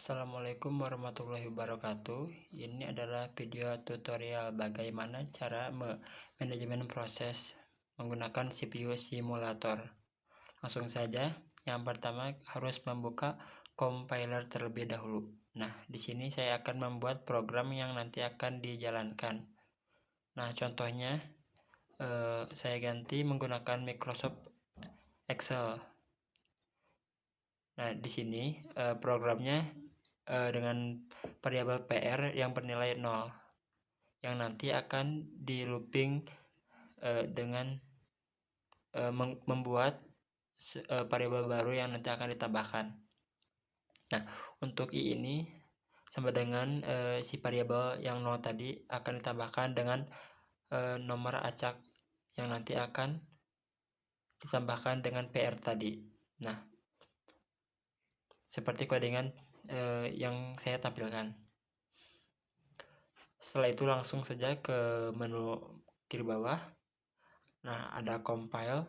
Assalamualaikum warahmatullahi wabarakatuh. Ini adalah video tutorial bagaimana cara manajemen proses menggunakan CPU simulator. Langsung saja, yang pertama harus membuka compiler terlebih dahulu. Nah, di sini saya akan membuat program yang nanti akan dijalankan. Nah, contohnya saya ganti menggunakan Microsoft Excel. Nah, di sini programnya dengan variabel PR yang bernilai 0 yang nanti akan di looping dengan membuat variabel baru yang nanti akan ditambahkan. Nah, untuk I ini sama dengan si variabel yang 0 tadi akan ditambahkan dengan nomor acak yang nanti akan ditambahkan dengan PR tadi. Nah, seperti codingan yang saya tampilkan. Setelah itu langsung saja ke menu kiri bawah. Nah, ada compile.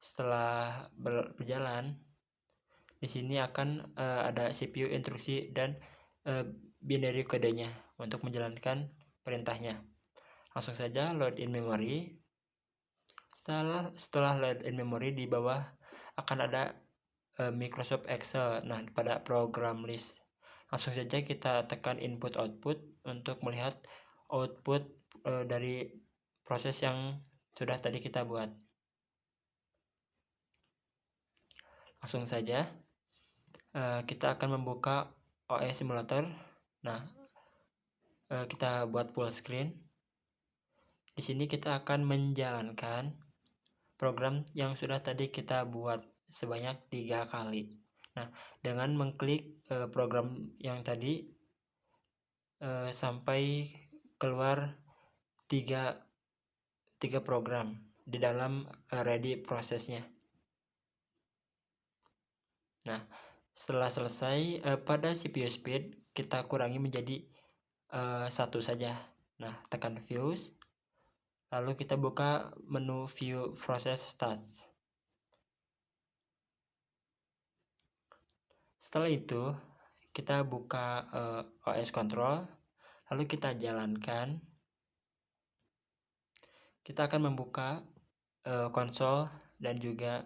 Setelah berjalan, di sini akan ada CPU instruksi dan binary kodenya untuk menjalankan perintahnya. Langsung saja load in memory. Setelah load in memory, di bawah akan ada Microsoft Excel. Nah, pada program list langsung saja kita tekan input output untuk melihat output dari proses yang sudah tadi kita buat. Langsung saja kita akan membuka OS simulator. Nah, kita buat full screen. Di sini kita akan menjalankan program yang sudah tadi kita buat sebanyak 3 kali. Nah, dengan mengklik program yang tadi sampai keluar 3 program di dalam ready prosesnya. Nah, setelah selesai pada CPU speed kita kurangi menjadi 1 saja. Nah, tekan views, lalu kita buka menu view process stats. Setelah itu kita buka OS control, lalu kita jalankan. Kita akan membuka konsol dan juga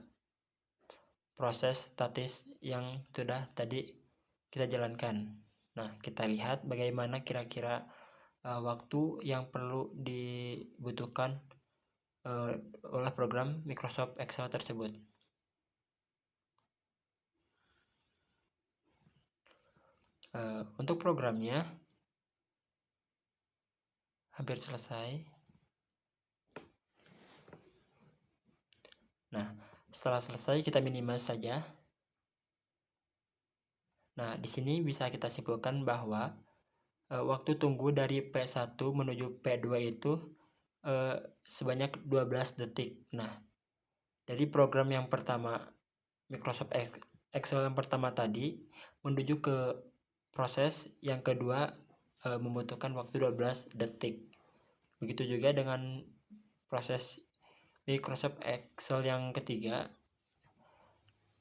proses statis yang sudah tadi kita jalankan. Nah, kita lihat bagaimana kira-kira waktu yang perlu dibutuhkan oleh program Microsoft Excel tersebut. Untuk programnya hampir selesai. Nah, setelah selesai kita minimize saja. Nah, di sini bisa kita simpulkan bahwa waktu tunggu dari P1 menuju P2 itu sebanyak 12 detik. Nah, dari program yang pertama Microsoft Excel yang pertama tadi menuju ke proses yang kedua membutuhkan waktu 12 detik. Begitu juga dengan proses Microsoft Excel yang ketiga,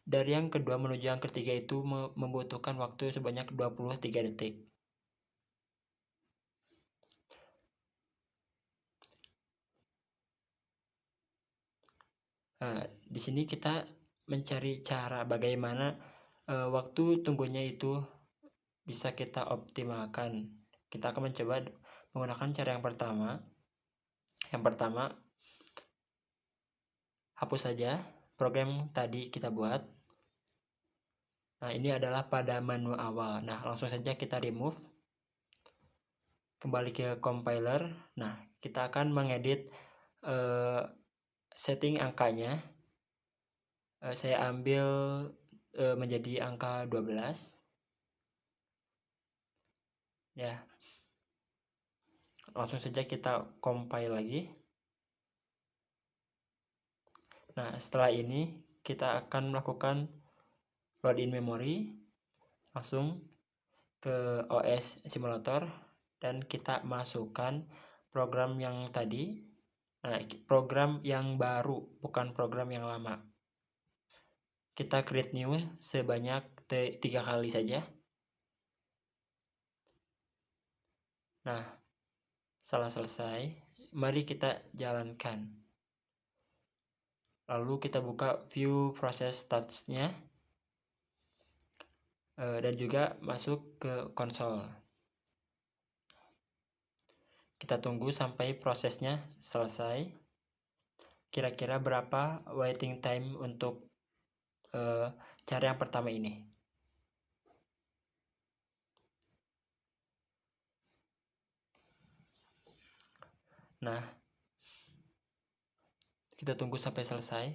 dari yang kedua menuju yang ketiga itu membutuhkan waktu sebanyak 23 detik. Di sini kita mencari cara bagaimana waktu tunggunya itu bisa kita optimalkan. Kita akan mencoba menggunakan cara yang pertama. Yang pertama, hapus saja program tadi kita buat. Nah, ini adalah pada menu awal. Nah, langsung saja kita remove. Kembali ke compiler. Nah, kita akan mengedit setting angkanya. Saya ambil menjadi angka 12. Ya. Langsung saja kita compile lagi. Nah, setelah ini kita akan melakukan load in memory, langsung ke OS simulator, dan kita masukkan program yang tadi. Nah, program yang baru, bukan program yang lama. Kita create new sebanyak 3 kali saja. Nah, setelah selesai, mari kita jalankan. Lalu kita buka view proses stats-nya dan juga masuk ke konsol. Kita tunggu sampai prosesnya selesai. Kira-kira berapa waiting time untuk cara yang pertama ini? Nah, kita tunggu sampai selesai.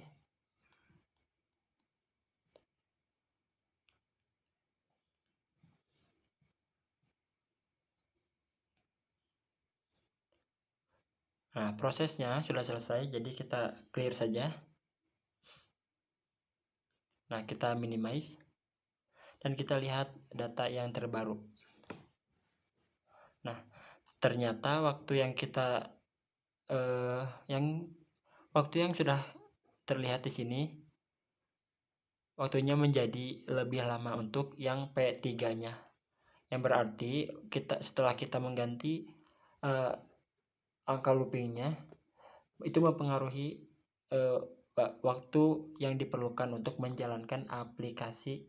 Nah, prosesnya sudah selesai, jadi kita clear saja. Nah, kita minimize dan kita lihat data yang terbaru. Nah, ternyata waktu yang sudah terlihat di sini, waktunya menjadi lebih lama untuk yang P3-nya. Yang berarti setelah kita mengganti angka loopingnya, itu mempengaruhi waktu yang diperlukan untuk menjalankan aplikasi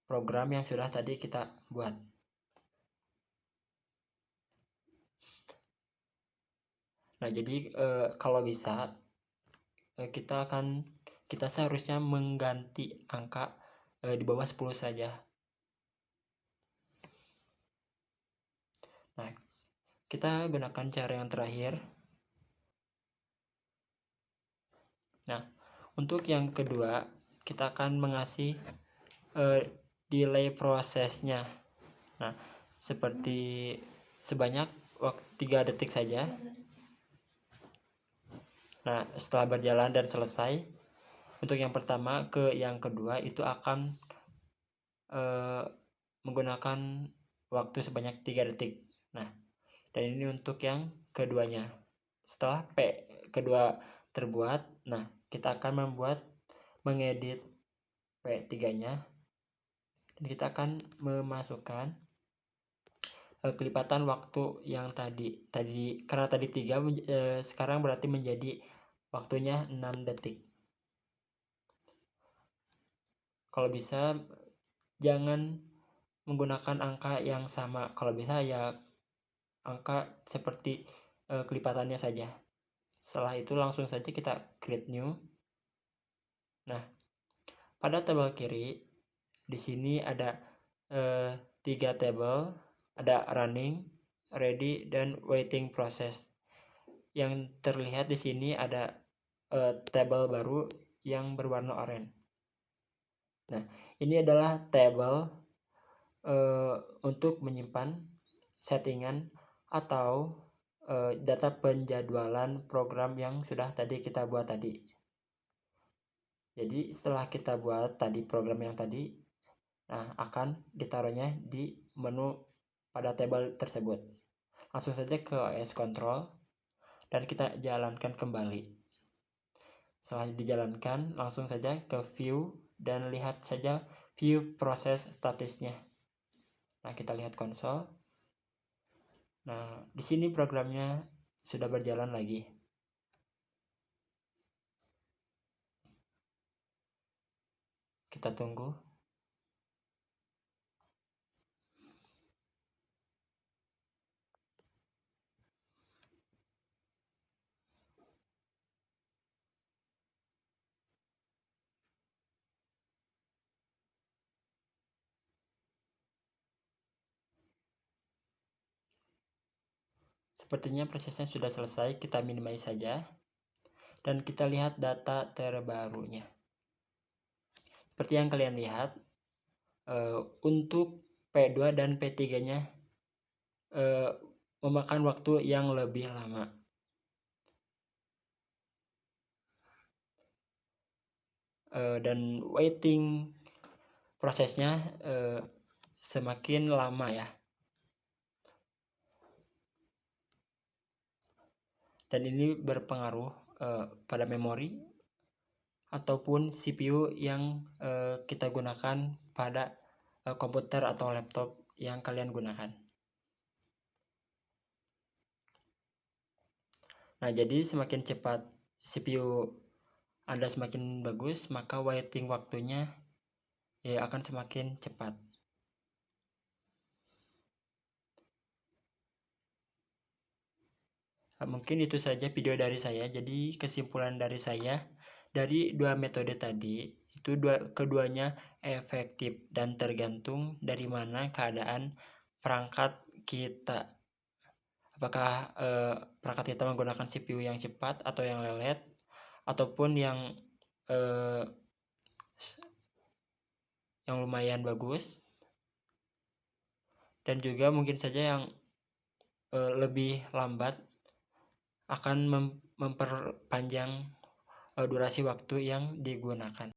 program yang sudah tadi kita buat. Nah, jadi kalau bisa kita seharusnya mengganti angka di bawah 10 saja. Nah, kita gunakan cara yang terakhir. Nah, untuk yang kedua, kita akan mengasih delay prosesnya. Nah, sebanyak 3 detik saja. Nah, setelah berjalan dan selesai, untuk yang pertama ke yang kedua itu akan menggunakan waktu sebanyak 3 detik. Nah, dan ini untuk yang keduanya. Setelah P kedua terbuat, nah kita akan mengedit P3-nya, dan kita akan memasukkan kelipatan waktu yang tadi karena tadi 3 sekarang berarti menjadi waktunya 6 detik. Kalau bisa jangan menggunakan angka yang sama, kalau bisa ya angka seperti kelipatannya saja. Setelah itu langsung saja kita create new. Nah, pada tabel kiri di sini ada 3 tabel, ada running, ready, dan waiting process. Yang terlihat di sini ada tabel baru yang berwarna oranye. Nah, ini adalah tabel untuk menyimpan settingan atau data penjadwalan program yang sudah tadi kita buat tadi. Jadi setelah kita buat tadi program yang tadi, nah akan ditaruhnya di menu pada tabel tersebut. Langsung saja ke OS Control dan kita jalankan kembali. Setelah dijalankan, langsung saja ke View dan lihat saja view proses statusnya. Nah, kita lihat konsol. Nah, di sini programnya sudah berjalan lagi. Kita tunggu. Sepertinya prosesnya sudah selesai, kita minimize saja. Dan kita lihat data terbarunya. Seperti yang kalian lihat, untuk P2 dan P3-nya memakan waktu yang lebih lama. Dan waiting prosesnya semakin lama ya. Dan ini berpengaruh pada memori ataupun CPU yang kita gunakan pada komputer atau laptop yang kalian gunakan. Nah, jadi semakin cepat CPU Anda semakin bagus, maka waiting waktunya ya akan semakin cepat. Mungkin itu saja video dari saya. Jadi kesimpulan dari saya, dari dua metode tadi itu keduanya efektif dan tergantung dari mana keadaan perangkat kita. Apakah perangkat kita menggunakan CPU yang cepat atau yang lelet, ataupun yang lumayan bagus, dan juga mungkin saja yang lebih lambat akan memperpanjang durasi waktu yang digunakan.